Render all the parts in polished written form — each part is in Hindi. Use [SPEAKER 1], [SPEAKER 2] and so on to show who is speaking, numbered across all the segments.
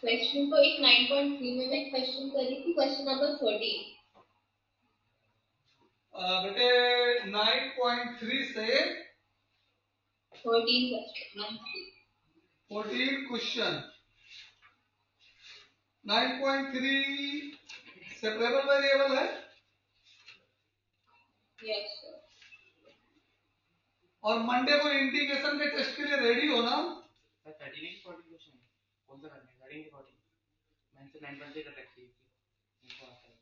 [SPEAKER 1] क्वेश्चन तो एक 9.3 में मैं क्वेश्चन कर रही थी, क्वेश्चन नंबर 14।
[SPEAKER 2] बेटे 9.3 से
[SPEAKER 1] 14 क्वेश्चन
[SPEAKER 2] 14 क्वेश्चन। 9.3 सेपरेबल वेरिएबल है।
[SPEAKER 1] Yes sir.
[SPEAKER 2] और मंडे को इंटीग्रेशन के टेस्ट के लिए रेडी हो ना?
[SPEAKER 3] 13 की 14 क्वेश्चन कौन सा करना है? 13 की 14 मैंने तो 9.3 कर रखी है, इनको आता है।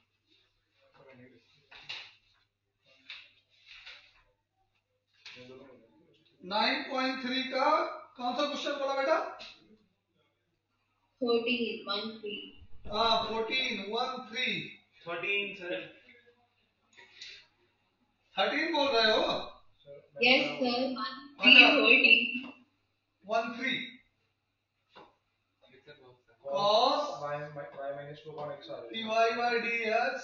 [SPEAKER 2] 9.3 का कौन सा क्वेश्चन बोला बेटा?
[SPEAKER 1] 14
[SPEAKER 2] हाँ 14
[SPEAKER 3] सर
[SPEAKER 2] 13 बोल रहे हो?
[SPEAKER 1] Yes sir. 13
[SPEAKER 2] cos dy by dx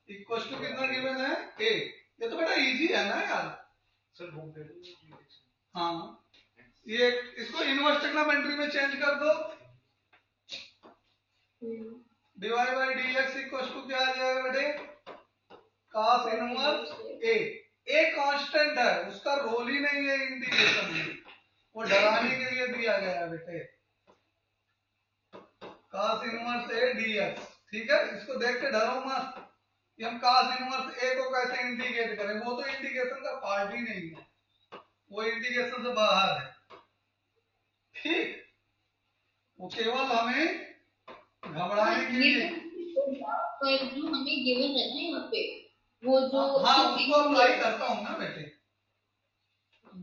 [SPEAKER 2] equal to कितना गिवन है? a। ये तो बेटा इजी है ना यार।
[SPEAKER 3] सर बुक दे दो।
[SPEAKER 2] हाँ ये इसको इनवर्स ट्रिग्नोमेट्री में चेंज कर दो। dy by dx equal to क्या आ जाएगा बेटे? cos inverse a। a constant है, उसका रोल ही नहीं है इंटीग्रेशन में, वो डराने के लिए दिया गया है बेटे। cos इनवर्स a dx, ठीक है? इसको देख के डरो मत कि हम cos इनवर्स a को कैसे इंटीग्रेट करें, वो तो इंटीग्रेशन का पार्ट ही नहीं है, वो इंटीग्रेशन से बाहर है। ठीक, वो केवल हमें घबराने के लिए।
[SPEAKER 1] पर जो हमें गिवन है ना यहाँ पे, वो जो
[SPEAKER 2] हाँ उसको अप्लाई करता हूँ ना बेटे,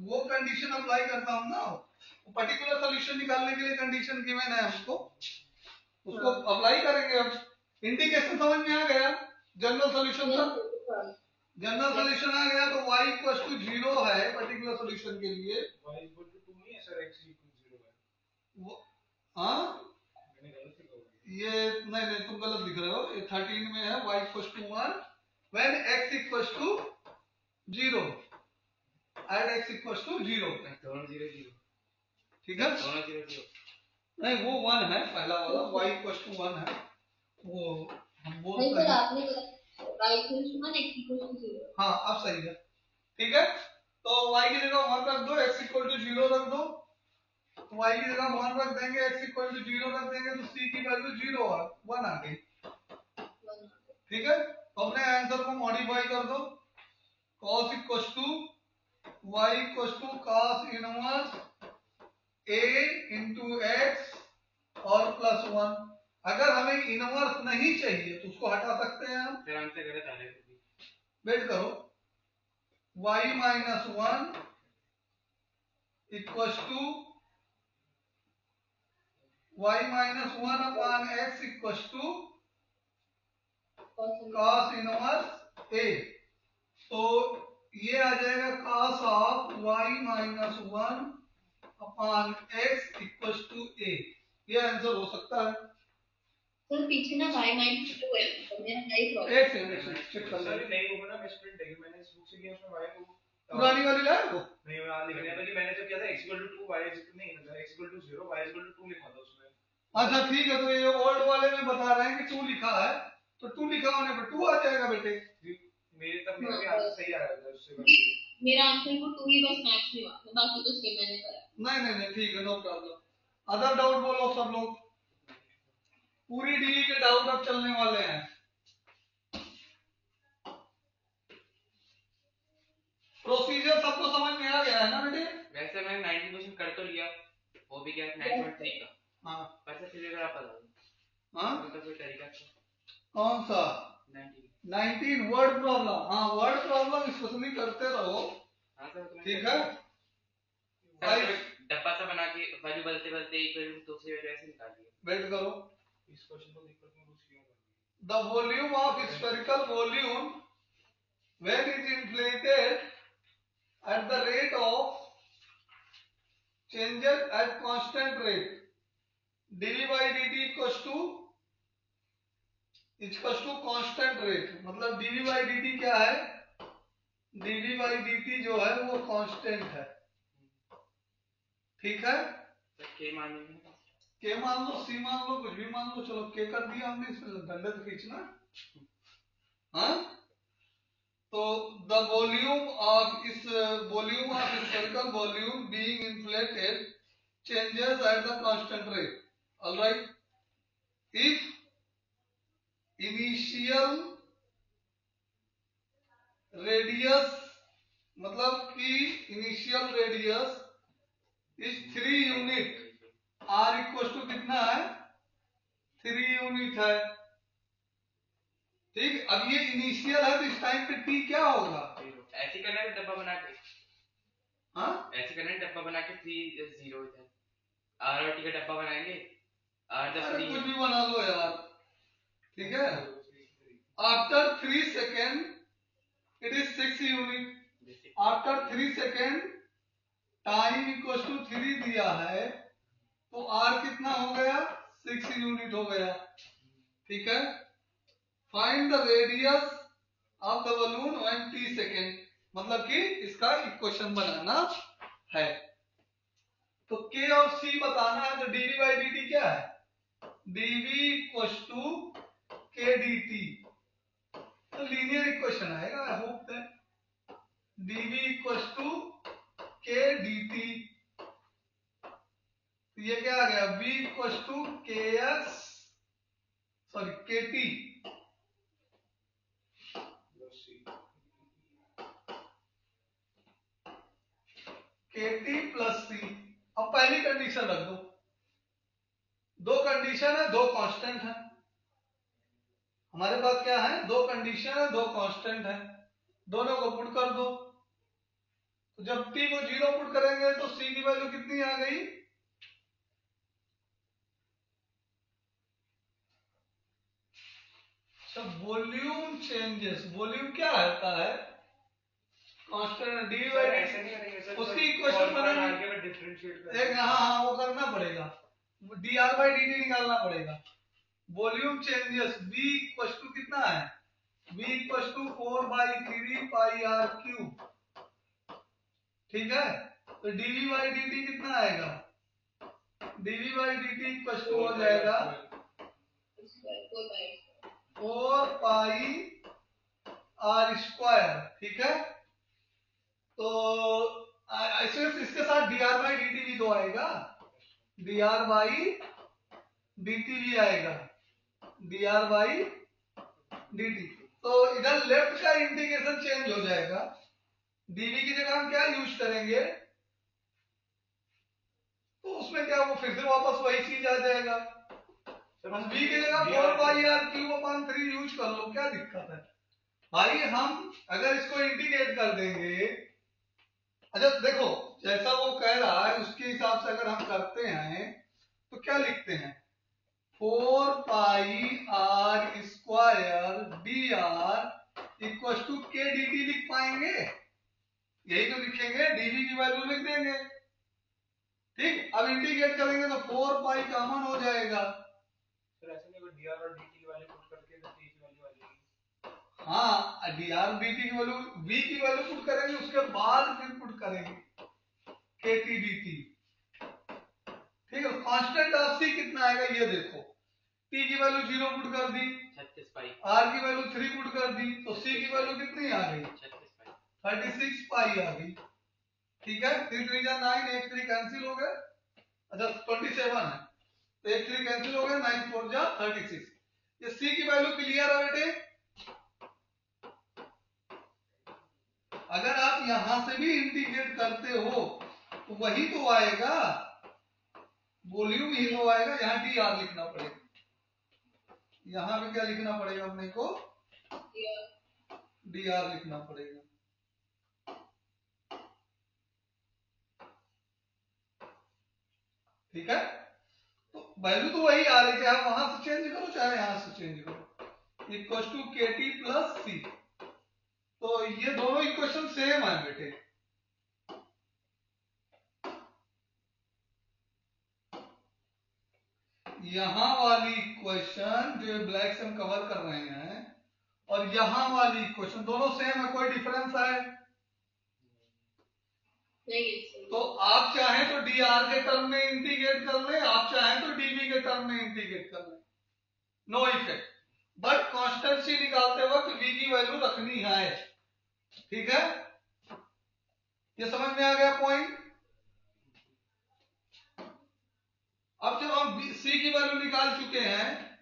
[SPEAKER 2] वो कंडीशन अप्लाई करता हूँ ना। पर्टिकुलर सॉल्यूशन निकालने के लिए कंडीशन गिवन है हमको, उसको अप्लाई करेंगे हम। इंटीग्रेशन समझ में आ गया? जनरल सॉल्यूशन का जनरल सॉल्यूशन आ गया तो y इक्वल टू 0 है पर्टिकुलर सॉल्यूशन के लिए।
[SPEAKER 3] y इक्वल टू 2 नहीं है सर, x इक्वल 0 है।
[SPEAKER 2] हाँ
[SPEAKER 3] मैंने गलत लिखा हुआ है।
[SPEAKER 2] ये नहीं तुम गलत लिख रहे हो, ये 13 में है y equal to 1 when x equal to 0 at x equal to 0।
[SPEAKER 3] दोनों 0 0,
[SPEAKER 2] ठीक है?
[SPEAKER 3] दोनों 0 0
[SPEAKER 2] नहीं वो 1 है पहला वाला, y इक्वल टू 1 है वो हम बोल
[SPEAKER 1] नहीं
[SPEAKER 2] रहे
[SPEAKER 1] सर,
[SPEAKER 2] हैं।
[SPEAKER 1] आपने y equal to 1 x equal to 0।
[SPEAKER 2] हाँ अब सही है। ठीक है, तो y की जगह 1 रख दो, x इक्वल टू 0 रख दो। y की जगह 1 रख देंगे, x इक्वल टू 0 रख देंगे, तो c की वैल्यू 0 है, 1 आ गई। ठीक है, तो अपने आंसर को मॉडिफाई कर दो। cos equal to y equal to cos inverse a into x और प्लस 1। अगर हमें इनवर्स नहीं चाहिए तो उसको हटा सकते हैं हम।
[SPEAKER 3] फिर आंसर गलत आ रहा है।
[SPEAKER 2] वेट करो, y minus 1 equal to y minus 1 upon x equal to cos inverse a। तो ये आ जाएगा cos of y minus 1 upon x equal to a। ये आंसर हो सकता है।
[SPEAKER 1] सर पीछे ना y माइनस 2 है, तो मेरा राइट प्रॉब्लम।
[SPEAKER 2] एक सेकंड चेक कर
[SPEAKER 3] सर
[SPEAKER 2] लो।
[SPEAKER 3] नहीं होगा ना, मिसप्रिंट है। मैंने इस बुक से किया, उसमें y को
[SPEAKER 2] पुरानी वाली लाए हो?
[SPEAKER 3] नहीं मैं लिखने वाली मैंने जो किया था x इक्वल टू 2 y नहीं मतलब x equal to 0 y equal to 2 लिखा था उसमें।
[SPEAKER 2] अच्छा ठीक है, तो ये ओल्ड वाले में बता रहे हैं कि 2 लिखा है, तो 2 लिखा होने पर 2 आ जाएगा बेटे।
[SPEAKER 3] मेरे तब मेरा भी आंसर सही आ रहा था उससे।
[SPEAKER 1] मेरा आंसर को 2 ही बस मैच नहीं हुआ था, बाकी तो सेम मैंने करा।
[SPEAKER 2] नहीं ठीक है, नो प्रॉब्लम। अदर डाउट बोलो सब लोग, पूरी डी के डाउट अब चलने वाले हैं। प्रोसीजर सबको समझ में आ गया है ना बेटे?
[SPEAKER 3] वैसे मैंने 90 क्वेश्चन कर तो लिया, वो भी क्या 9.3 का।
[SPEAKER 2] हाँ
[SPEAKER 3] वैसे फिर अगर आप बता दो
[SPEAKER 2] हाँ
[SPEAKER 3] कौन सा कोई तरीका
[SPEAKER 2] कौन सा?
[SPEAKER 3] 19
[SPEAKER 2] वर्ड प्रॉब्लम। हाँ वर्ड प्रॉब्लम स्पेशली करते रहो।
[SPEAKER 3] हां सर तो
[SPEAKER 2] ठीक है,
[SPEAKER 3] डब्बा सा बना के वैल्यू बदलते बदलते इक्वल टू दूसरी वैल्यू ऐसे निकाल दिए।
[SPEAKER 2] वेट करो,
[SPEAKER 3] इस क्वेश्चन को देखकर मैं कुछ किया।
[SPEAKER 2] The volume of spherical volume when it is inflated at the rate of changes at constant rate dv by dt equals to constant rate। मतलब dv by dt क्या है? dv by dt जो है वो कांस्टेंट है। ठीक है,
[SPEAKER 3] सर के मान में
[SPEAKER 2] के मान लो, सी मान लो, कुछ भी मान लो, चलो के कर दिया हमने, इसमें डंडे तो खींचना। हाँ, तो द वॉल्यूम ऑफ इस spherical volume being inflated changes at the constant rate. All right. If initial radius मतलब कि initial radius is 3 unit, r equal to कितना है 3 यूनिट है। ठीक, अब ये इनिशियल है तो इस टाइम पे t क्या होगा?
[SPEAKER 3] ऐसे करना है डब्बा बना के।
[SPEAKER 2] हाँ,
[SPEAKER 3] ऐसे करना है डब्बा बना के 3 0 इधर r और t का डब्बा बनाएंगे। r द
[SPEAKER 2] अरे
[SPEAKER 3] 3
[SPEAKER 2] कुछ भी बना लो यार। ठीक है, after 3 second it is 6 unit. After 3 second time equal to 3 दिया है तो r कितना हो गया 6 यूनिट हो गया। ठीक है, find the radius of the balloon when t second, मतलब कि इसका इक्वेशन बनाना है। तो k और c बताना है, तो dv बाई dt क्या है? dv equal to k dt, तो लीनियर इक्वेशन आएगा। I hope that dv equal to k dt, तो ये क्या आ गया v equal to kx sorry kt kt plus c। अब पहली कंडीशन रख दो, दो कंडीशन है, दो कांस्टेंट है हमारे पास। क्या है? दो कंडीशन है, दो कांस्टेंट है, दोनों को पुट कर दो। तो जब t को 0 पुट करेंगे तो c की वैल्यू कितनी आ गई? सब वॉल्यूम चेंजेस, वॉल्यूम क्या होता है? कांस्टेंट डी बाई
[SPEAKER 3] ऐसे नहीं करेंगे सर,
[SPEAKER 2] उसकी इक्वेशन बनाना एक, हाँ वो करना पड़ेगा, d r by d t निकालना पड़ेगा। Volume changes v equal to कितना है? v equal to 4/3 pi r cube. ठीक है, तो dv बाई dt कितना आएगा? dv by dt equal to हो जाएगा 4 पाई आर स्क्वायर। ठीक है, तो ऐसे इसके साथ dr बाई dt भी तो आएगा, dr बाई dt भी आएगा, dr बाई dt। तो इधर लेफ्ट का इंटीग्रेशन चेंज हो जाएगा, dv की जगह हम क्या यूज करेंगे, तो उसमें क्या वो फिर से वापस वही चीज आ जाएगा। हम v की जगह 4 pi r cube upon 3 use कर लो, क्या दिक्कत है भाई? हम अगर इसको इंटीग्रेट कर देंगे, अच्छा देखो जैसा वो कह रहा है उसके हिसाब से अगर हम करते हैं तो क्या लिखते हैं? 4 pi r square d r equal to k d t लिख पाएंगे? यही तो लिखेंगे, डीवी की वैल्यू लिख देंगे। ठीक, अब इंटीग्रेट करेंगे तो 4 पाई कॉमन हो जाएगा।
[SPEAKER 3] सर ऐसे नहीं, डी आर और डी टी की वैल्यू पुट करके तो टी की वैल्यू आ जाएगी।
[SPEAKER 2] हाँ, डी आर डी टी की वैल्यू v की वैल्यू पुट करेंगे, उसके बाद फिर पुट करेंगे के टी डी टी। ठीक है, कांस्टेंट ऑफ c कितना आएगा ये देखो, t की वैल्यू 0 पुट कर दी,
[SPEAKER 3] 36 पाई,
[SPEAKER 2] r की वैल्यू 3 पुट कर दी, तो c की वैल्यू कितनी आ गई? 36 पाई आ गई। ठीक है, 3 3 जा 9, 1 3 कैंसिल हो गए। अच्छा 27 है, तो 1 3 कैंसिल हो गए, 9 4 जा 36। ये c की वैल्यू क्लियर है बेटे? अगर आप यहां से भी इंटीग्रेट करते हो तो वही तो आएगा, वॉल्यूम ही तो आएगा। यहाँ डी आर लिखना पड़ेगा, यहां भी क्या लिखना पड़ेगा अपने को? डी आर लिखना पड़ेगा। ठीक है, तो वैल्यू तो वही आ रही, चाहे वहां से चेंज करो चाहे यहां से चेंज करो, इक्वल टू के टी प्लस सी। तो ये दोनों इक्वेशन सेम है बेटे। यहां वाली इक्वेशन जो ब्लैक से हम कवर कर रहे हैं और यहां वाली इक्वेशन दोनों सेम है, कोई डिफरेंस है?
[SPEAKER 1] नहीं।
[SPEAKER 2] तो आप चाहें तो डी आर के टर्म में इंटीग्रेट कर लें, आप चाहें तो डीवी के टर्म में इंटीग्रेट करना है, नो इफेक्ट। बट कॉन्स्टेंसी निकालते वक्त v की वैल्यू रखनी है, ठीक है? ये समझ में आ गया पॉइंट? अब जब हम c की वैल्यू निकाल चुके हैं,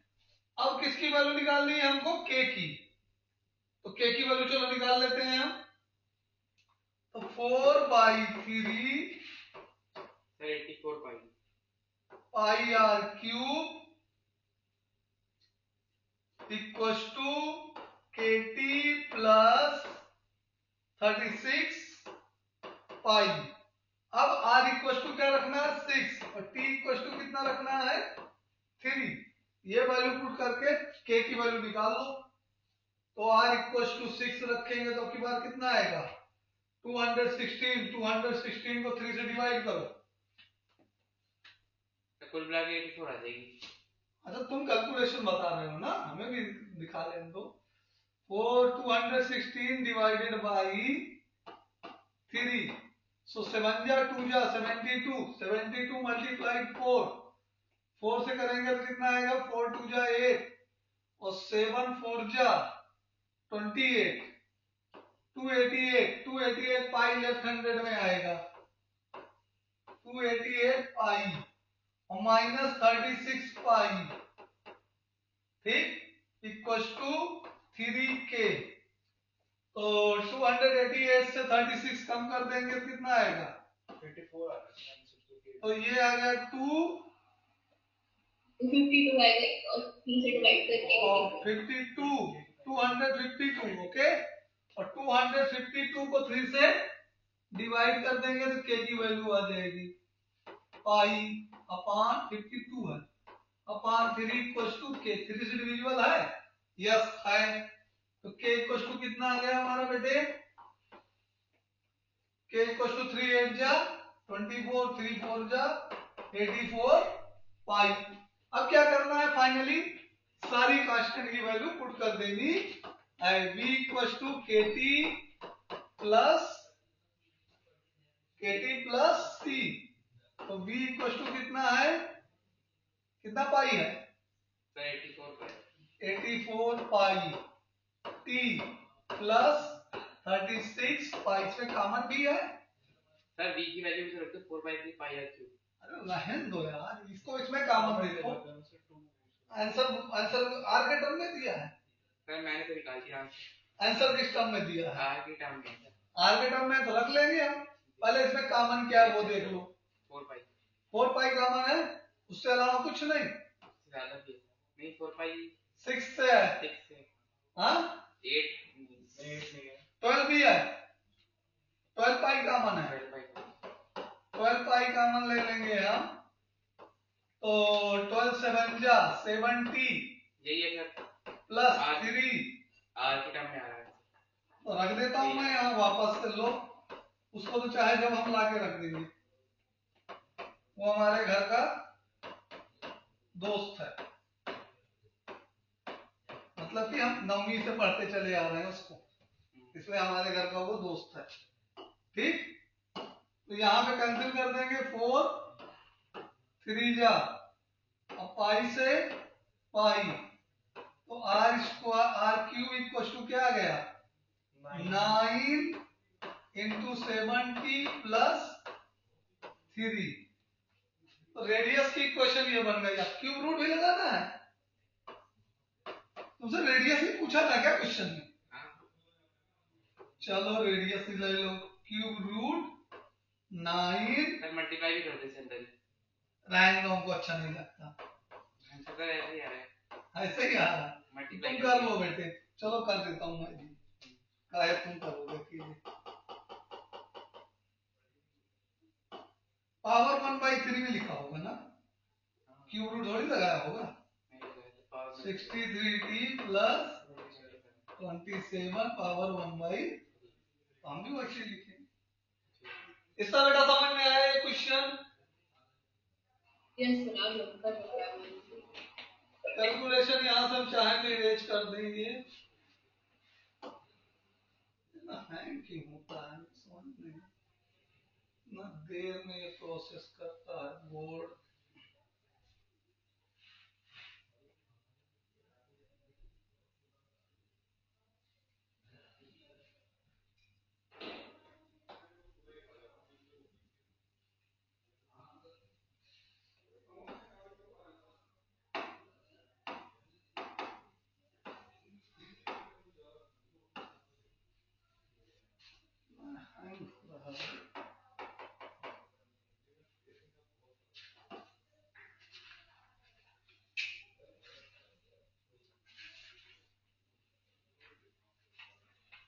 [SPEAKER 2] अब किसकी वैल्यू निकालनी है हमको? k की। तो k की वैल्यू चलो निकाल लेते हैं हम। तो 4/3
[SPEAKER 3] 84 pi
[SPEAKER 2] pi r cube equals to kt plus 36 pi. अब r इक्वल्स टू क्या रखना है? 6, और t इक्वल्स टू कितना रखना है? 3। ये वैल्यू पुट करके k की वैल्यू निकाल लो। तो r इक्वल्स टू 6 रखेंगे तो की बार कितना आएगा? 216 को 3 से डिवाइड करो।
[SPEAKER 3] तो कुल मिला के 84 आ जाएगी।
[SPEAKER 2] अच्छा तुम कैलकुलेशन बता रहे हो ना, हमें भी दिखा लेने दो। 216 डिवाइडेड बाई 3, सो 7 जा 2 जा 72, 72 मल्टीप्लाइड 4 से करेंगे तो कितना आएगा? 4 2 जा 8 और 7 4 जा 28, 288 पाई लेफ्ट हैंडेड में आएगा, 288 पाई और माइनस 36 पाई, ठीक, इक्वल्स टू 3k। तो 288 से 36 कम कर देंगे तो कितना आएगा?
[SPEAKER 3] 84 आ रहा है।
[SPEAKER 2] तो ये आ गया
[SPEAKER 1] 252 आएगा और 3 से डिवाइड करके
[SPEAKER 2] 252, 252, ओके। और 252 को 3 से डिवाइड कर देंगे तो k की वैल्यू आ जाएगी पाई अपॉन 52 है, अपॉन 3 इक्वल्स टू k। 3 से डिविजिबल है? यस है। तो k इक्वल्स टू कितना आ गया हमारा बेटे? k इक्वल्स टू 3 8 जा 24, 3 4 जा 84 पाई। अब क्या करना है? फाइनली सारी कांस्टेंट की वैल्यू पुट कर देनी है। v equals to kt plus c। तो v इक्वल्स टू कितना है? कितना पाई है?
[SPEAKER 3] 84 पाई
[SPEAKER 2] 84 पाई t प्लस 36 पाई। इसमें कॉमन भी है।
[SPEAKER 3] सर v की वैल्यू भी रखते 4/3 पाई r क्यूब।
[SPEAKER 2] अरे रहन दो यार, इसको इसमें कॉमन देखो। आंसर आंसर r के टर्म में दिया है।
[SPEAKER 3] सर मैंने तो निकाल दिया
[SPEAKER 2] आंसर किस टर्म में दिया है?
[SPEAKER 3] r की टर्म में
[SPEAKER 2] r के टर्म में तो रख लेंगे हम। पहले इसमें कॉमन क्या है वो देख लो।
[SPEAKER 3] 4 पाई
[SPEAKER 2] 4 पाई कॉमन है, उससे अलावा कुछ नहीं।
[SPEAKER 3] ज्यादा भी है। नहीं 4 पाई
[SPEAKER 2] 6 से है।
[SPEAKER 3] 6 से
[SPEAKER 2] हाँ
[SPEAKER 3] 8 नहीं है
[SPEAKER 2] 12 भी है। 12 पाई कॉमन है। 12 पाई कॉमन ले लेंगे हम, तो 12 7 जा 70
[SPEAKER 3] यही है सर
[SPEAKER 2] प्लस
[SPEAKER 3] R-
[SPEAKER 2] 3।
[SPEAKER 3] r की टर्म में आ रहा है।
[SPEAKER 2] तो रख देता हूं मैं यहाँ वापस से। लो उसको तो चाहे जब हम लाके रख देंगे, वो हमारे घर का दोस्त है, मतलब कि हम 9वीं से पढ़ते चले आ रहे हैं उसको, इसलिए हमारे घर का वो दोस्त है, ठीक। तो यहाँ पे कैंसिल कर देंगे 4 3 जा अब पाई से पाई, तो r square r cube equal to क्या आ गया? 9 इंटू 70 प्लस 3। तो रेडियस की इक्वेशन ये बन गई। अब क्यूब रूट भी लगाना है। तुमसे रेडियस ही पूछा था क्या क्वेश्चन में? चलो रेडियस ही ले लो। Cube root 9।
[SPEAKER 3] सर मल्टीप्लाई भी कर दे सेंटर
[SPEAKER 2] रैंडम को अच्छा नहीं लगता,
[SPEAKER 3] आंसर तो ऐसे ही आ रहा है।
[SPEAKER 2] ऐसे ही आ रहा है।
[SPEAKER 3] मल्टीप्लाई
[SPEAKER 2] तुम कर लो बेटे, चलो कर देता हूँ मैं जी। काहे तुम करोगे? कीजिए। पावर 1/3 में लिखा होगा ना, क्यूब रूट थोड़ी लगाया होगा। 63t प्लस 27 पावर 1/, हम भी वैसे लिखे। इसका बेटा समझ में आया ये क्वेश्चन?
[SPEAKER 1] यस सर, आप लोग कर रहे हैं।
[SPEAKER 2] कैलकुलेशन यहाँ से हम चाहें तो इरेज कर देंगे ना, हैंग क्यों होता है समझ नहीं, ना देर में ये प्रोसेस करता है बोर्ड।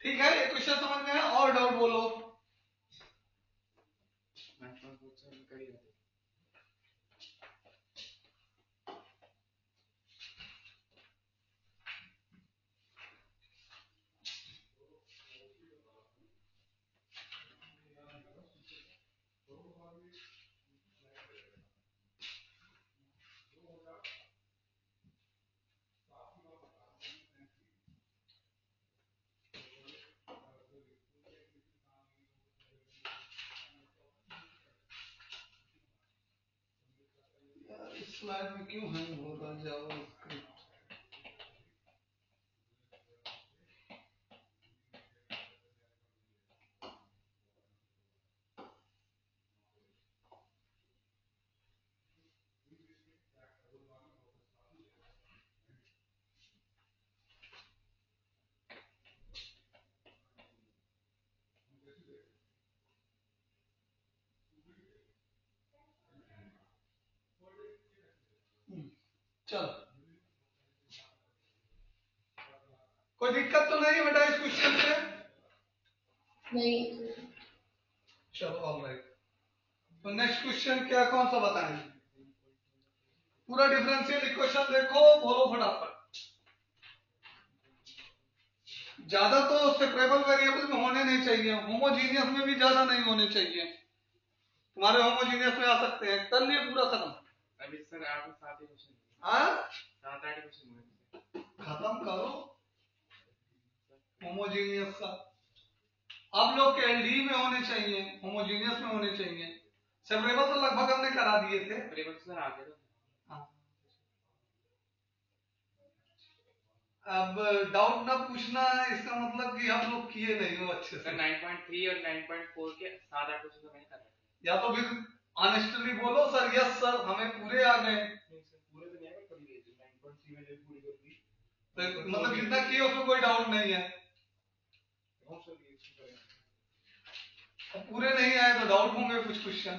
[SPEAKER 2] ठीक है, ये क्वेश्चन समझ में है? और डाउट बोलो। यार इस स्लाइड में क्यों हैंग हो रहा है जावास्क्रिप्ट? चलो, कोई दिक्कत तो नहीं है बेटा इस क्वेश्चन से?
[SPEAKER 1] नहीं।
[SPEAKER 2] चलो ऑलराइट। तो नेक्स्ट क्वेश्चन क्या, कौन सा बताएंगे? पूरा डिफरेंशियल इक्वेशन देखो, बोलो फटाफट। ज्यादा तो सेपरेबल वेरिएबल में होने नहीं चाहिए, होमोजीनियस में भी ज्यादा नहीं होने चाहिए। तुम्हारे होमोजीनियस में आ सकते हैं। कर लिए पूरा खत्म?
[SPEAKER 3] अभी सर 8 और 7 ही क्वेश्चन।
[SPEAKER 2] हाँ,
[SPEAKER 3] 7-8 क्वेश्चन हुए।
[SPEAKER 2] खत्म करो होमोजीनियस का। अब लोग के एलडी में होने चाहिए, होमोजीनियस में होने चाहिए। सेपरेबल तो लगभग हमने करा दिए थे।
[SPEAKER 3] सेपरेबल सर आ गए तो।
[SPEAKER 2] हाँ। अब डाउट ना पूछना इसका मतलब कि हम लोग किए नहीं हो अच्छे से।
[SPEAKER 3] सर 9.3 और 9.4 के 7-8 क्वेश्चन तो मैंने करा है।
[SPEAKER 2] या तो फिर ऑनेस्टली बोलो सर यस सर हमें पूरे आ गए।
[SPEAKER 3] पूरे तो नहीं है, पर 9.3 में जो पूरी कर दी।
[SPEAKER 2] तो मतलब जितना किए उसमें कोई डाउट नहीं है। अब पूरे नहीं आए तो डाउट होंगे कुछ क्वेश्चन,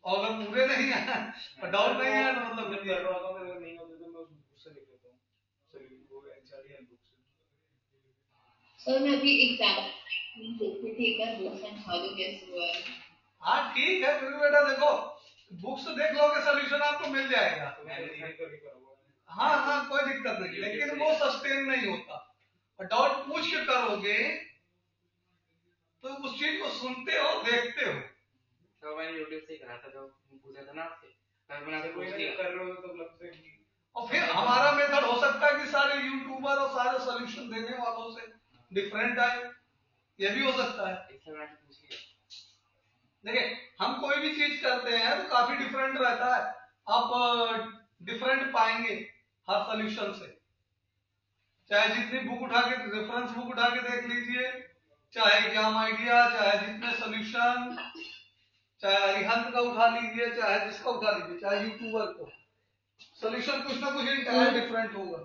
[SPEAKER 2] और अगर पूरे नहीं आए और डाउट नहीं आया तो मतलब
[SPEAKER 3] कर रहा था मैं, नहीं होते तो मैं उससे लिख लेता हूं सर वो एनसीईआरटी हैंडबुक से।
[SPEAKER 1] सर मैं अभी एग्जाम देखी थी, कर वो समझा दो कैसे हुआ है।
[SPEAKER 2] हाँ ठीक है, फिर भी बेटा देखो बुक्स देख लोगे सोल्यूशन आपको मिल जाएगा। हाँ हाँ कोई दिक्कत नहीं, लेकिन वो सस्टेन नहीं होता। और डाउट पूछ के करोगे तो उस चीज को सुनते हो, देखते हो।
[SPEAKER 3] तो मैंने यूट्यूब से ही करा था, जो पूछा था ना आपसे, तब मैंने आपसे पूछ लिया कर रहे हो तो लगता है कि।
[SPEAKER 2] और फिर हमारा मेथड हो सकता है कि सारे यूट्यूबर और सारे सोल्यूशन देने वालों से डिफरेंट आए, ये भी हो सकता है।
[SPEAKER 3] इसलिए मैंने पूछ लिया।
[SPEAKER 2] देखिए हम कोई भी चीज करते हैं तो काफी डिफरेंट रहता है, आप डिफरेंट पाएंगे हर सोल्यूशन से। चाहे जितनी बुक उठा के, रेफरेंस बुक उठा के देख लीजिए, चाहे एग्जाम आइडिया, चाहे जितने सोल्यूशन, चाहे अरिहंत का उठा लीजिए, चाहे जिसका उठा लीजिए, चाहे यूट्यूबर को, सोल्यूशन कुछ ना कुछ इंटायर डिफरेंट होगा।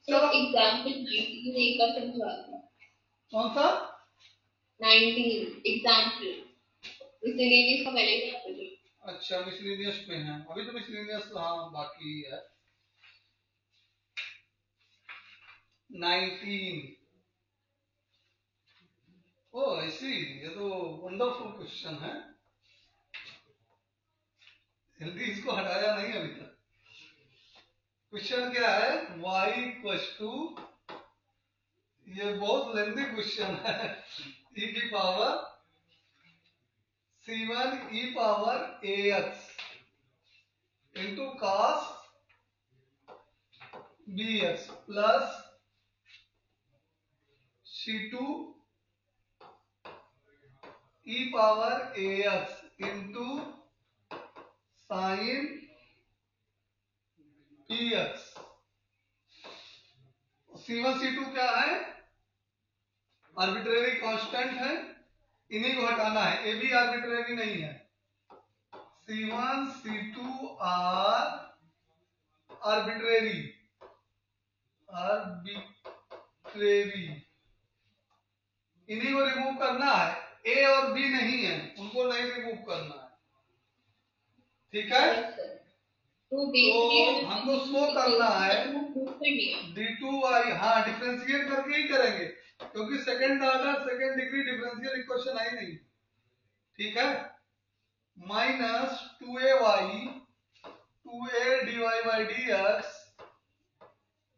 [SPEAKER 1] चलो एग्जाम्पल 19 एक बार समझा दो।
[SPEAKER 2] कौन सा
[SPEAKER 1] 19 एग्जाम्पल, इसलिए इसका पहले ही आता है।
[SPEAKER 2] अच्छा मिसलिनियस पे है, अभी तो मिसलिनियस हाँ बाकी है। 19 ओ ऐसी, ये तो वंडरफुल क्वेश्चन है, जल्दी इसको हटाया नहीं अभी तक। क्वेश्चन क्या है, y इक्वल टू, ये बहुत लेंथी क्वेश्चन है, e की power c1 e power ax into cos bx plus c2 e power ax into sign px। c1 c2 क्या है, आर्बिट्रेरी कांस्टेंट है, इन्हीं को हटाना है, ए भी आर्बिट्रेरी नहीं है। c1 c2 आर आर्बिट्रेरी, इन्हीं को रिमूव करना है, ए और बी नहीं है, उनको नहीं रिमूव करना है। ठीक है,
[SPEAKER 1] तो बेसिकली हमें
[SPEAKER 2] हमको शो करना है
[SPEAKER 1] प्रूफ करनी है।
[SPEAKER 2] d2y, हाँ डिफरेंशिएट करके ही करेंगे क्योंकि second order second degree differential equation आई नहीं, ठीक है। Minus 2ay 2a dy by dx,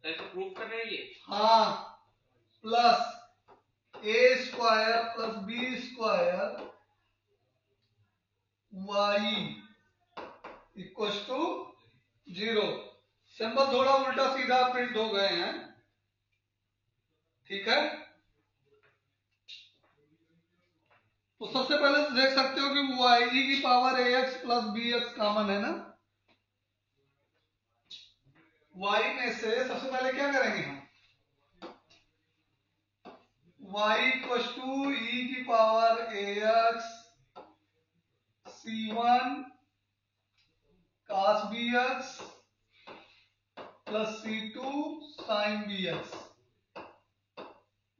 [SPEAKER 3] ऐसे प्रूफ कर रहे हैं ये।
[SPEAKER 2] हाँ, plus a square plus b square y equal to 0। Symbol थोड़ा उल्टा सीधा प्रिंट हो गए हैं, ठीक है। तो सबसे पहले तो देख सकते हो कि y की power ax plus bx common है ना। y में से सबसे पहले क्या करेंगे हम, y इक्वल टू e की power ax c1 cos bx plus c2 sin bx,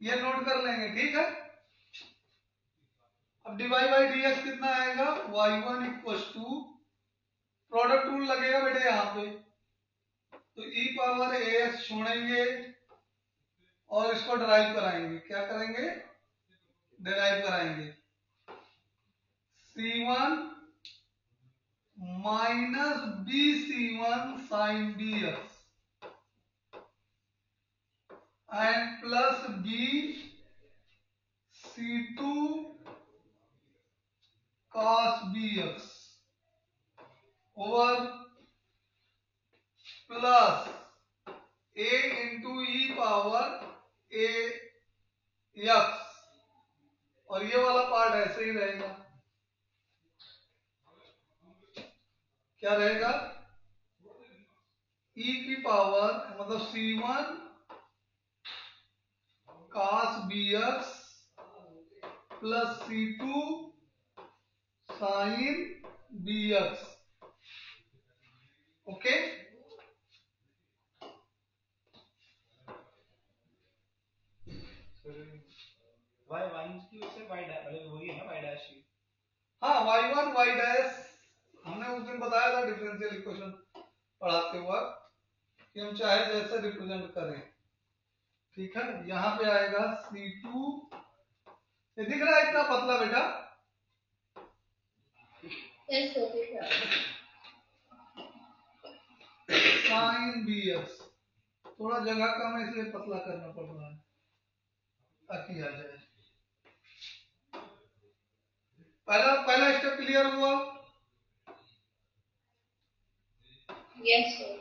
[SPEAKER 2] ये नोट कर लेंगे, ठीक है। अब डिवाइड बाई dx कितना आएगा, y1 equal to product rule लगेगा बेटे यहाँ पे, तो e पावर ax छोड़ेंगे और इसको डिराइव कराएंगे। क्या करेंगे, डिराइव कराएंगे। c1 minus bc1 sin bx and plus b c2 cos bx over plus a into E power a x, और ये वाला पार्ट ऐसे ही रहेगा। क्या रहेगा, e की पावर मतलब c1 cos bx plus c2 sin bx, okay.
[SPEAKER 4] y one की उससे y डैश मतलब वही है ना y डैश ही।
[SPEAKER 2] हाँ y1 y डैश हमने उस दिन बताया था डिफरेंशियल इक्वेशन पढ़ाते हुआ कि हम चाहे जैसे रिप्रेजेंट करें, ठीक है। यहाँ पे आएगा c2, ये दिख रहा है इतना पतला बेटा,
[SPEAKER 1] यस सर दिख रहा है।
[SPEAKER 2] sin bx, थोड़ा जगह कम है इसलिए पतला करना पड़ रहा है ताकि आ जाए। पहला स्टेप क्लियर हुआ।
[SPEAKER 1] Yes sir.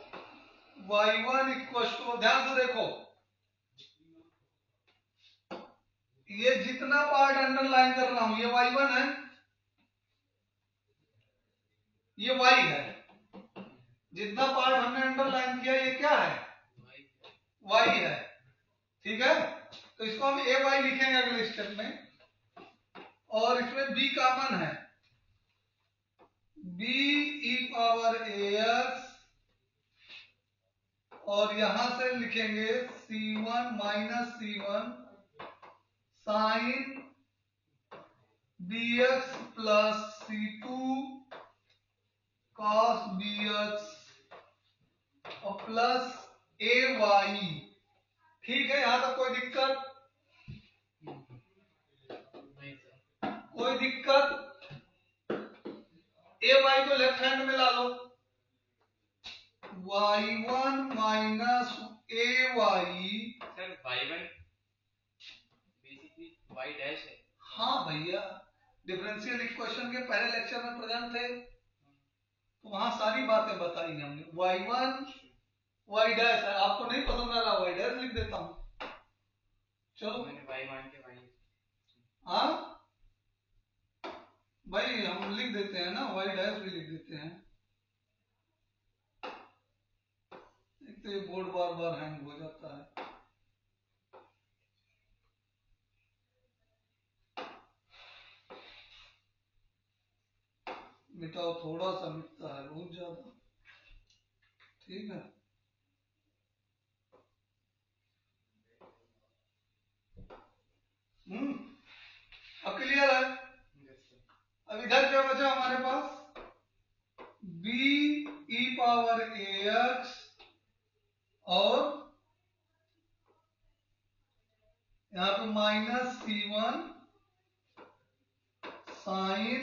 [SPEAKER 2] y1 equal to, ध्यान से देखो, ये जितना पार्ट अंडरलाइन कर रहा हूं ये y1 है, ये y है। जितना पार्ट हमने अंडरलाइन किया ये क्या है, y है, ठीक है। तो इसको हम ए वाई लिखेंगे अगले स्टेप में, और इसमें b कॉमन है, b ई पावर ax, और यहां से लिखेंगे c1 minus c1 sine bx plus c2 cos bx और प्लस ay, ठीक है। यहां तक कोई दिक्कत, कोई दिक्कत। ay को लेफ्ट हैंड में ला लो, y1 minus ay,
[SPEAKER 3] sir y1 basically y dash है।
[SPEAKER 2] हाँ भैया, डिफरेंशियल इक्वेशन के पहले लेक्चर में प्रेजेंट थे तो वहां सारी बातें बताई हमने। y1 y डैश है, आपको नहीं पसंद आ रहा y डैश लिख देता हूं, चलो।
[SPEAKER 3] मैंने y मान के y।
[SPEAKER 2] हाँ भाई हम लिख देते हैं ना, y डैश भी लिख देते हैं, एक तो ये बोर्ड बार बार हैंग हो जाता है। मिटाओ, थोड़ा सा मिटता है, बहुत ज्यादा, ठीक है। अब क्लियर है। अब इधर क्या बचा हमारे पास, b e e power ax और यहाँ पे minus C1 sine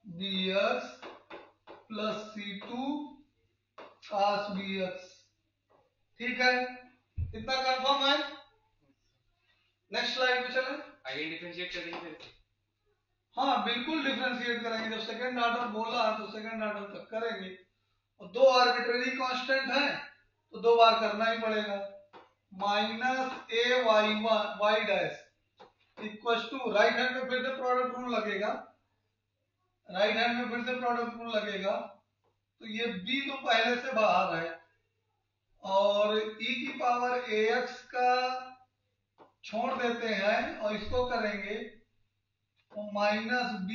[SPEAKER 2] bx plus C2 cos bx। ठीक है, इतना कंफर्म है। नेक्स्ट स्लाइड पे चलें।
[SPEAKER 3] आगे डिफरेंशिएट करेंगे फिर।
[SPEAKER 2] हाँ बिल्कुल डिफरेंशिएट करेंगे, जब सेकंड ऑर्डर बोला तो सेकंड ऑर्डर तक करेंगे। और दो आर्बिट्रेरी कांस्टेंट है तो दो बार करना ही पड़ेगा। Minus a y dash equal to, right hand में फिर से प्रोडक्ट रूल लगेगा, राइट हैंड में फिर से प्रोडक्ट रूल लगेगा। तो ये b तो पहले से बाहर है और e की पावर ax का छोड़ देते हैं और इसको करेंगे तो minus b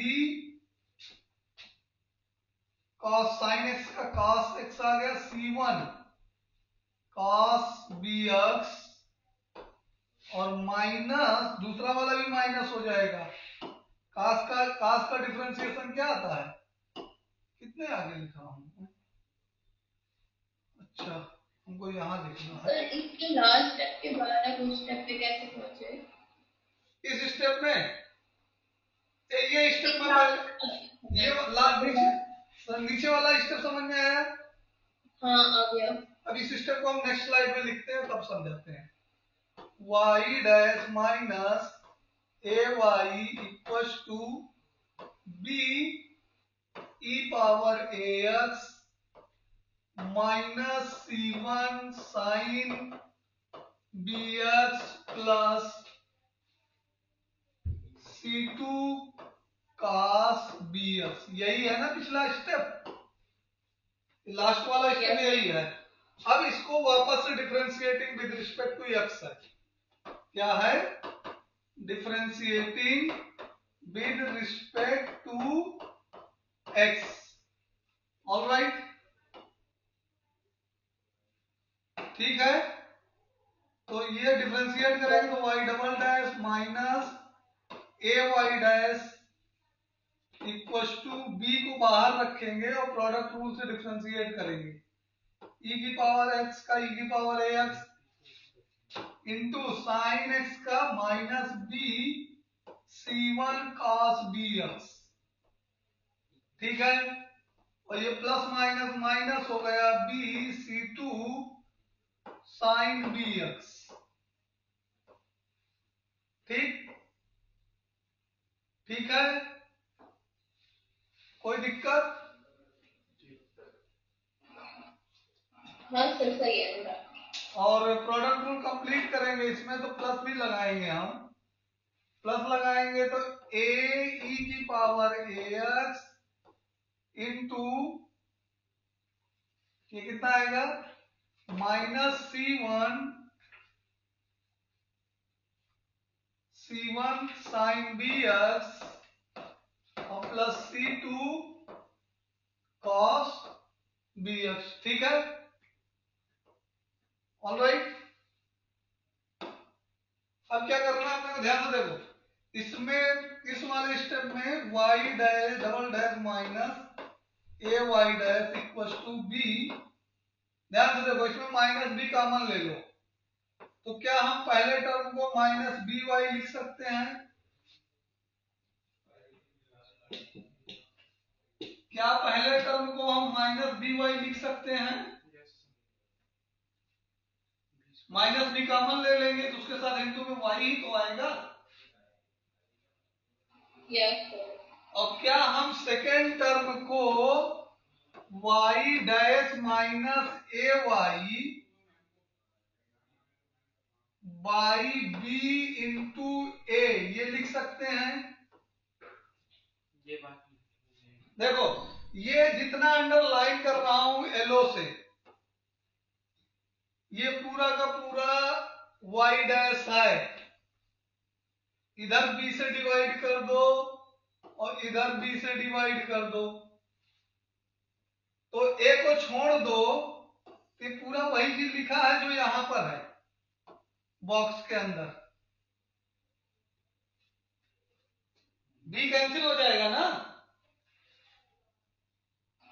[SPEAKER 2] cos sin x का cos x आ गया, C1 cos bx और माइनस दूसरा वाला भी माइनस हो जाएगा। cos का डिफरेंशिएशन क्या आता है, कितने आगे लिखा हूं? अच्छा हमको यहाँ लिखना है।
[SPEAKER 1] सर इसके लास्ट स्टेप के बाद आप उस स्टेप पे कैसे पहुंचे?
[SPEAKER 2] इस स्टेप में ये स्टेप में ये लास्ट नीचे वाला स्टेप समझ में आया?
[SPEAKER 1] हाँ आ गया।
[SPEAKER 2] अब इस स्टेप को हम नेक्स्ट स्लाइड में लिखते हैं तब समझाते हैं। y dash minus ay equal to b e power ax minus C1 sine bx plus C2 cos bx। यही है ना पिछला स्टेप, लास्ट वाला स्टेप यही है। अब इसको वापस से differentiating with respect to x है। क्या है? Differentiating with respect to x। Alright, ठीक है। तो ये डिफरेंशिएट करेंगे तो y double dash minus a y dash equal to b को बाहर रखेंगे और प्रोडक्ट रूल से डिफरेंशिएट करेंगे। e की पावर x का e की power ax into sine x का minus b C1 cos bx। ठीक है, और ये प्लस माइनस माइनस हो गया b C2 साइन bx। ठीक, ठीक है, कोई दिक्कत?
[SPEAKER 1] हाँ सर सही है मेरा।
[SPEAKER 2] और प्रोडक्ट रूल कंप्लीट करेंगे, इसमें तो प्लस भी लगाएंगे हम। प्लस लगाएंगे तो a e की पावर ax इंटू ये कितना आएगा माइनस C1 साइन bx और प्लस C2 cos bx। ठीक है, ऑलराइट। अब क्या करना है आपने ध्यान से देखो, इसमें इस वाले स्टेप में y dash double dash minus a y dash equal to b। ध्यान से देखो, इसमें माइनस b कॉमन ले लो तो क्या हम पहले टर्म को माइनस बी वाई लिख सकते हैं? क्या पहले टर्म को हम माइनस बी वाई लिख सकते हैं? माइनस बी कॉमन ले लेंगे तो उसके साथ इंटू में y ही तो आएगा।
[SPEAKER 1] Yes sir.
[SPEAKER 2] और क्या हम सेकेंड टर्म को y dash minus a y by b into a ये लिख सकते हैं?
[SPEAKER 3] ये बात
[SPEAKER 2] देखो, ये जितना अंडरलाइन कर रहा हूं येलो से, ये पूरा का पूरा y डैश है। इधर b से डिवाइड कर दो और इधर b से डिवाइड कर दो तो a को छोड़ दो, ये पूरा वही चीज लिखा है जो यहां पर है बॉक्स के अंदर। b कैंसिल हो जाएगा ना?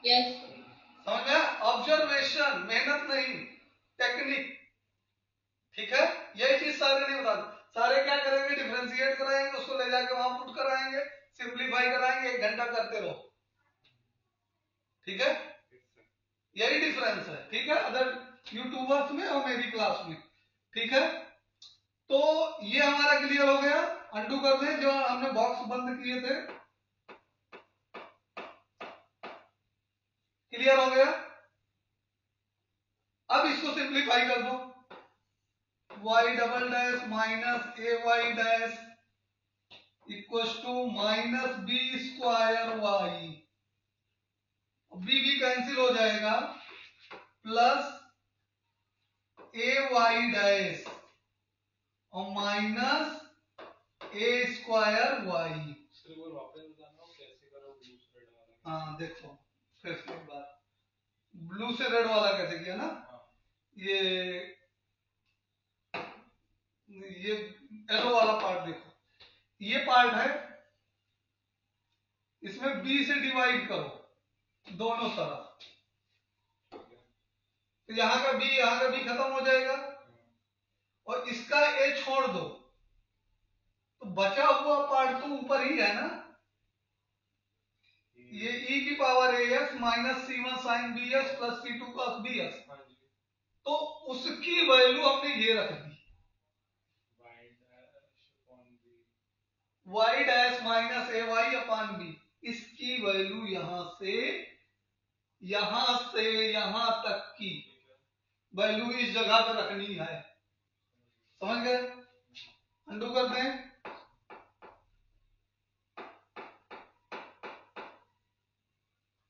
[SPEAKER 1] यस।
[SPEAKER 2] समझ गया? ऑब्जर्वेशन, मेहनत नहीं, टेक्निक। ठीक है, यही चीज सारे नहीं बता। सारे क्या करेंगे, डिफरेंशिएट कराएंगे, उसको ले जाके वहां पुट कराएंगे, सिंप्लीफाई कराएंगे, 1 घंटा करते रहो। ठीक है, यही डिफरेंस है। ठीक है, अदर यूट्यूबर्स में और मेरी क्लास में। ठीक है, तो ये हमारा क्लियर हो गया। अंडू कर दें जो हमने बॉक्स बंद किए थे। क्लियर हो गया। अब इसको सिंप्लीफाई कर दो। y double dash minus a y dash equal to minus b square y. B भी कैंसिल हो जाएगा, प्लस ए वाई डैश और माइनस ए स्क्वायर वाई। हाँ देखो फिर से एक बार, ब्लू से रेड वाला कैसे किया ना, ये येलो वाला पार्ट देखो, ये पार्ट है, इसमें बी से डिवाइड करो दोनों तरफ, तो यहाँ का बी खत्म हो जाएगा और इसका ए छोड़ दो, तो बचा हुआ पार्ट तो ऊपर ही है ना, ये e की पावर as minus C1 sine b s plus C2 cos b s, तो उसकी वैल्यू हमने ये रख दी y dash minus a y upon b. इसकी वैल्यू यहां से यहां तक की वैल्यू इस जगह पे रखनी है। समझ गए? अंडू करते हैं।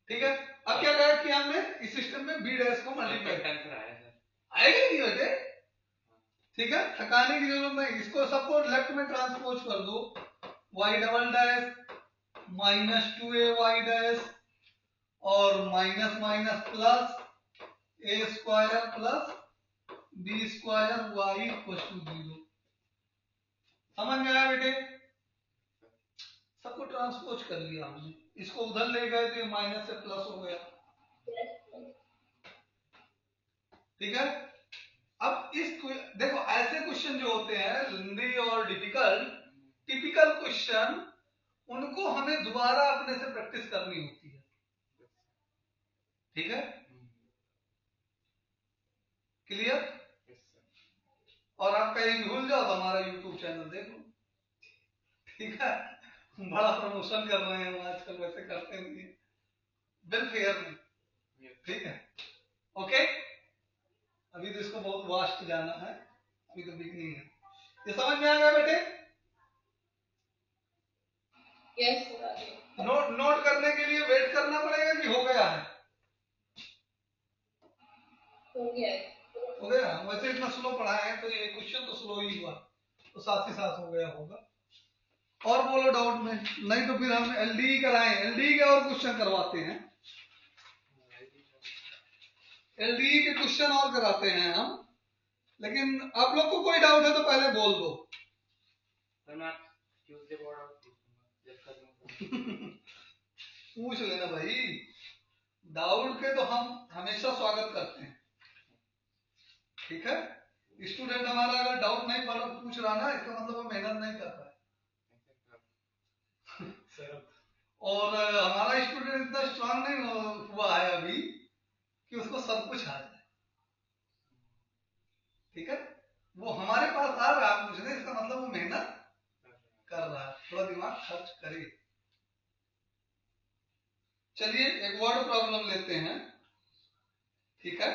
[SPEAKER 2] ठीक है, अब क्या कहा कि हमने इस सिस्टम में बी डैश को मल्टीप्लाई आएगा नहीं बेटे। ठीक है, थकाने की जरूरत नहीं, इसको सबको लेफ्ट में ट्रांसपोज कर दो, y double dash minus 2a y dash और minus minus plus a square plus b square y equal to 0। समझ में आया बेटे? सबको ट्रांसपोज कर लिया हमने, इसको उधर ले गए तो माइनस से प्लस हो गया। ठीक है, अब इस देखो ऐसे क्वेश्चन जो होते हैं लेंदी और डिफिकल्ट, टिपिकल क्वेश्चन, उनको हमें दोबारा अपने से प्रैक्टिस करनी होती है। ठीक है, क्लियर? और आप कहीं भूल जाओ तो हमारा यूट्यूब चैनल देखो। ठीक है, बड़ा प्रमोशन कर रहे हैं हम आजकल, वैसे करते नहीं है, बिल फेयर में। ठीक है, ओके, अभी तो इसको बहुत वास्ट जाना है, अभी तो बिगनिंग है। ये समझ में आ गया बेटे?
[SPEAKER 1] यस
[SPEAKER 2] नोट करने के लिए वेट करना पड़ेगा कि हो गया है?
[SPEAKER 1] हो गया है।
[SPEAKER 2] हो गया, वैसे इतना स्लो पढ़ाया है तो ये क्वेश्चन तो स्लो ही हुआ, तो साथ ही साथ हो गया होगा। और बोलो डाउट में, नहीं तो फिर हम एलडी कराएं, एलडी के और क्वेश्चन करवाते हैं, एलडी के क्वेश्चन और कराते हैं हम। लेकिन आप लोग को कोई डाउट है तो पहले बोल दो। पूछ लेना भाई, डाउट के तो हम हमेशा स्वागत करते हैं। ठीक है, स्टूडेंट हमारा अगर डाउट नहीं पूछ रहा ना, इसका मतलब वो मेहनत नहीं कर रहा है। और हमारा स्टूडेंट इतना स्ट्रांग नहीं हुआ है अभी कि उसको सब कुछ आ जाए। ठीक है, वो हमारे पास आ रहा है पूछने, इसका मतलब वो मेहनत कर रहा है, थोड़ा दिमाग खर्च करे। चलिए एक वर्ड प्रॉब्लम लेते हैं। ठीक है,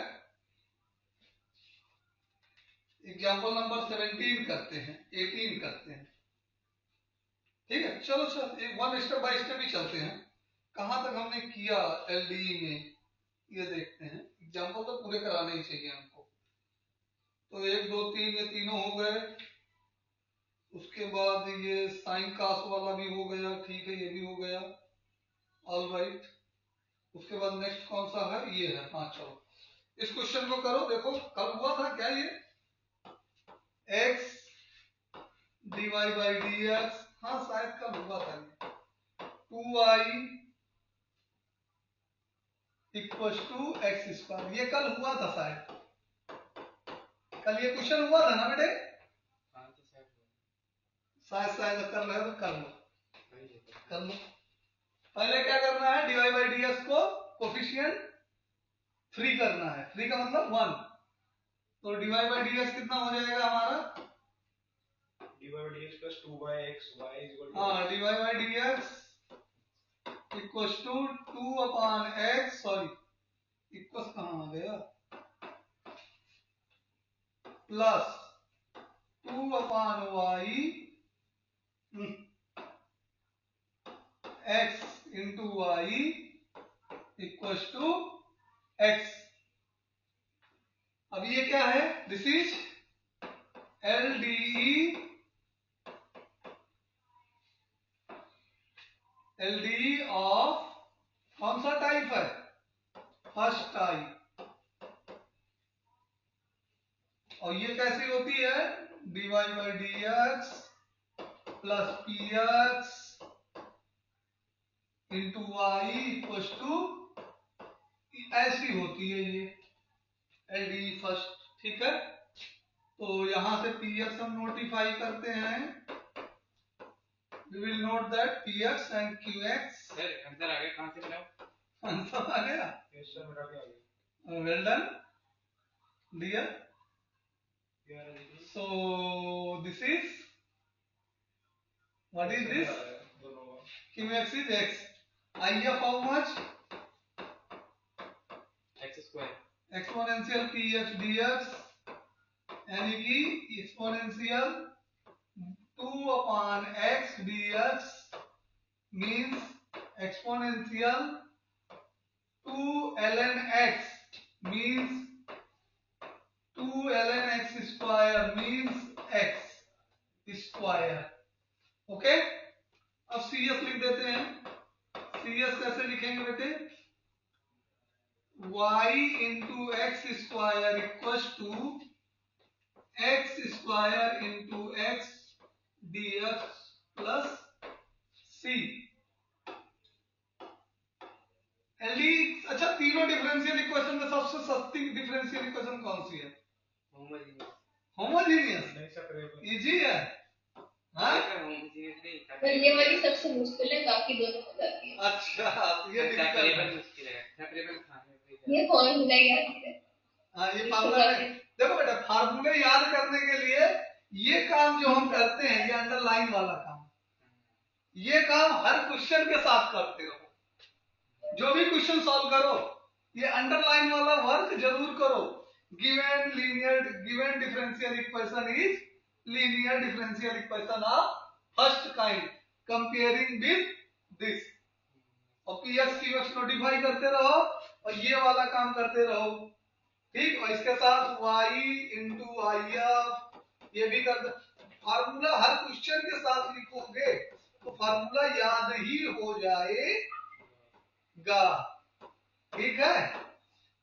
[SPEAKER 2] एग्जाम्पल नंबर 17 करते हैं, 18 करते हैं। ठीक है, चलो एक वन स्टेप बाय स्टेप ही चलते हैं। कहां तक हमने किया एलडीई में ये देखते हैं। एग्जाम्पल तो पूरे कराने ही चाहिए हमको। तो 1 2 3 ये तीनों हो गए। उसके बाद ये साइन कास वाला भी हो गया, ठीक है, ये भी हो गया, ऑल राइट। उसके बाद नेक्स्ट कौन सा है, ये है। हाँ चलो इस क्वेश्चन को करो, देखो कल हुआ था क्या, ये x dy बाई dx, हाँ शायद कल हुआ था ये 2i equal to x square. ये कल हुआ था शायद, कल ये क्वेश्चन हुआ था ना बेटे?
[SPEAKER 3] हाँ तो सर
[SPEAKER 2] शायद शायद कर रहे हो तो कर लो,
[SPEAKER 3] वही है।
[SPEAKER 2] कर लो। पहले क्या करना है, dy बाई डी एक्स को कोफिशिएंट फ्री करना है। फ्री का मतलब 1, तो dy बाई डी एक्स कितना हो जाएगा हमारा?
[SPEAKER 4] dy by dx plus 2/x y is equal to
[SPEAKER 2] हाँ, dy by d x equal to 2 upon x, sorry equal कहाँ आ गया, plus 2 upon y x into y equal to x. अब ये क्या है, दिस इज एलडीई ऑफ कौन सा टाइप है, फर्स्ट टाइप। और ये कैसी होती है, dy by d x plus p x into y equal to, ऐसी होती है ये एलडीई फर्स्ट, ठीक है। तो यहां से पी एक्स हम नोटिफाई करते हैं, we will note that px and qx।
[SPEAKER 3] Sir answer आ गया, कहाँ से मिला?
[SPEAKER 2] आंसर आ गया,
[SPEAKER 4] yes sir मेरा भी आ गया।
[SPEAKER 2] well done dear।
[SPEAKER 4] क्या है देखिए?
[SPEAKER 2] So this is, what is this,
[SPEAKER 4] दोनों का।
[SPEAKER 2] qx is x, if how much,
[SPEAKER 3] x square
[SPEAKER 2] exponential px dx, यानी कि exponential 2 upon x dx means exponential 2 ln x means 2 ln x square means x square, okay. अब cs लिख देते हैं। cs कैसे लिखेंगे बेटे, y into x square equal to x square into x dx plus c। एलडी, अच्छा तीनों डिफरेंशियल इक्वेशन में सबसे सस्ती डिफरेंशियल इक्वेशन कौन सी है,
[SPEAKER 3] होमोजीनियस।
[SPEAKER 2] होमोजीनियस,
[SPEAKER 4] नहीं सेपरेबल।
[SPEAKER 2] इजी है, हाँ।
[SPEAKER 3] होमोजीनियस नहीं था।
[SPEAKER 1] पर ये वाली सबसे मुश्किल है, बाकी दोनों हो जाती है।
[SPEAKER 2] अच्छा, ये difficult
[SPEAKER 3] सेपरेबल
[SPEAKER 2] है।
[SPEAKER 3] मुश्किल है, सेपरेबल था।
[SPEAKER 1] ये फॉर्मूला याद है।
[SPEAKER 2] हाँ, ये फार्मूला में देखो बेटा, फार्मूले याद करने के लिए ये काम जो हम करते हैं, ये अंडरलाइन वाला काम, ये काम हर क्वेश्चन के साथ करते रहो। जो भी क्वेश्चन सॉल्व करो, ये अंडरलाइन वाला वर्क जरूर करो। Given differential equation is linear differential equation of first kind comparing with this, और पीएक्स क्यूएक्स नोटिफाई करते रहो और ये वाला काम करते रहो, ठीक। और इसके साथ y इंटू आई एफ ये भी कर दो। फार्मूला हर क्वेश्चन के साथ लिखोगे तो फार्मूला याद ही हो जाएगा, ठीक है।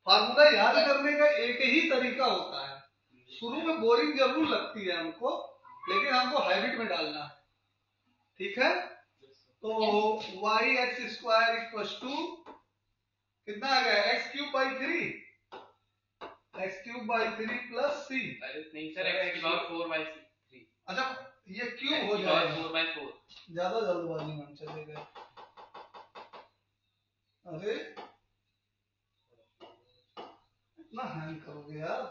[SPEAKER 2] फार्मूला याद करने का एक ही तरीका होता है, शुरू में बोरिंग जरूर लगती है हमको, लेकिन हमको हैबिट में डालना है, ठीक है। तो y x square equal to कितना आ गया, x cube by 3, x cube by 3 plus c.
[SPEAKER 3] नहीं सर, x की पावर 4/3।
[SPEAKER 2] अच्छा, ये क्यूब हो जाएगा,
[SPEAKER 3] 4/4।
[SPEAKER 2] ज्यादा जल्दबाजी में चले गए। अरे इतना हैंग करोगे यार,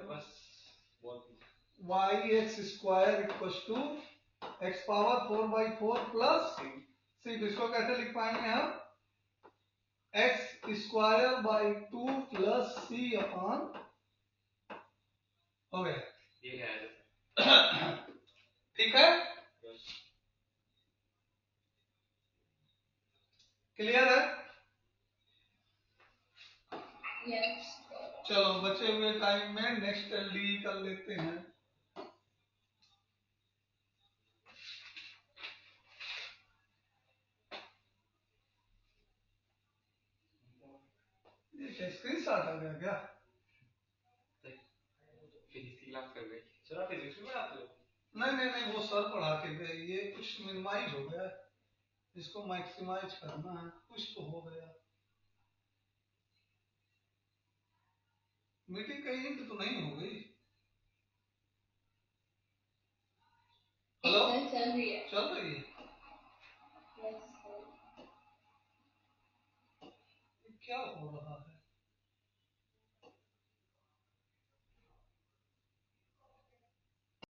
[SPEAKER 4] बस बहुत
[SPEAKER 2] y x square equal to x power 4/4 plus c. तो इसको कैसे लिख पाएंगे हम, x square by 2 plus c upon, हो गया,
[SPEAKER 3] ये क्या है?
[SPEAKER 2] ठीक है, क्लियर है।
[SPEAKER 1] यस।
[SPEAKER 2] चलो बचे हुए टाइम में नेक्स्ट एलडी कर लेते हैं। ये स्क्रीन शॉट आ गया क्या,
[SPEAKER 3] फिजिक्स की क्लास कर रहे हैं।
[SPEAKER 4] सर आप फिजिक्स में पढ़ाते हो?
[SPEAKER 2] नहीं नहीं नहीं, वो सर पढ़ा के गए, ये कुछ मिनिमाइज हो गया है। इसको मैक्सिमाइज करना है, कुछ तो हो गया। मीटिंग कहीं इंक तो नहीं हो गई? हेलो,
[SPEAKER 1] Yes, sir, चल रही है।
[SPEAKER 2] चल रही है?
[SPEAKER 1] Yes, sir.
[SPEAKER 2] क्या हो रहा है?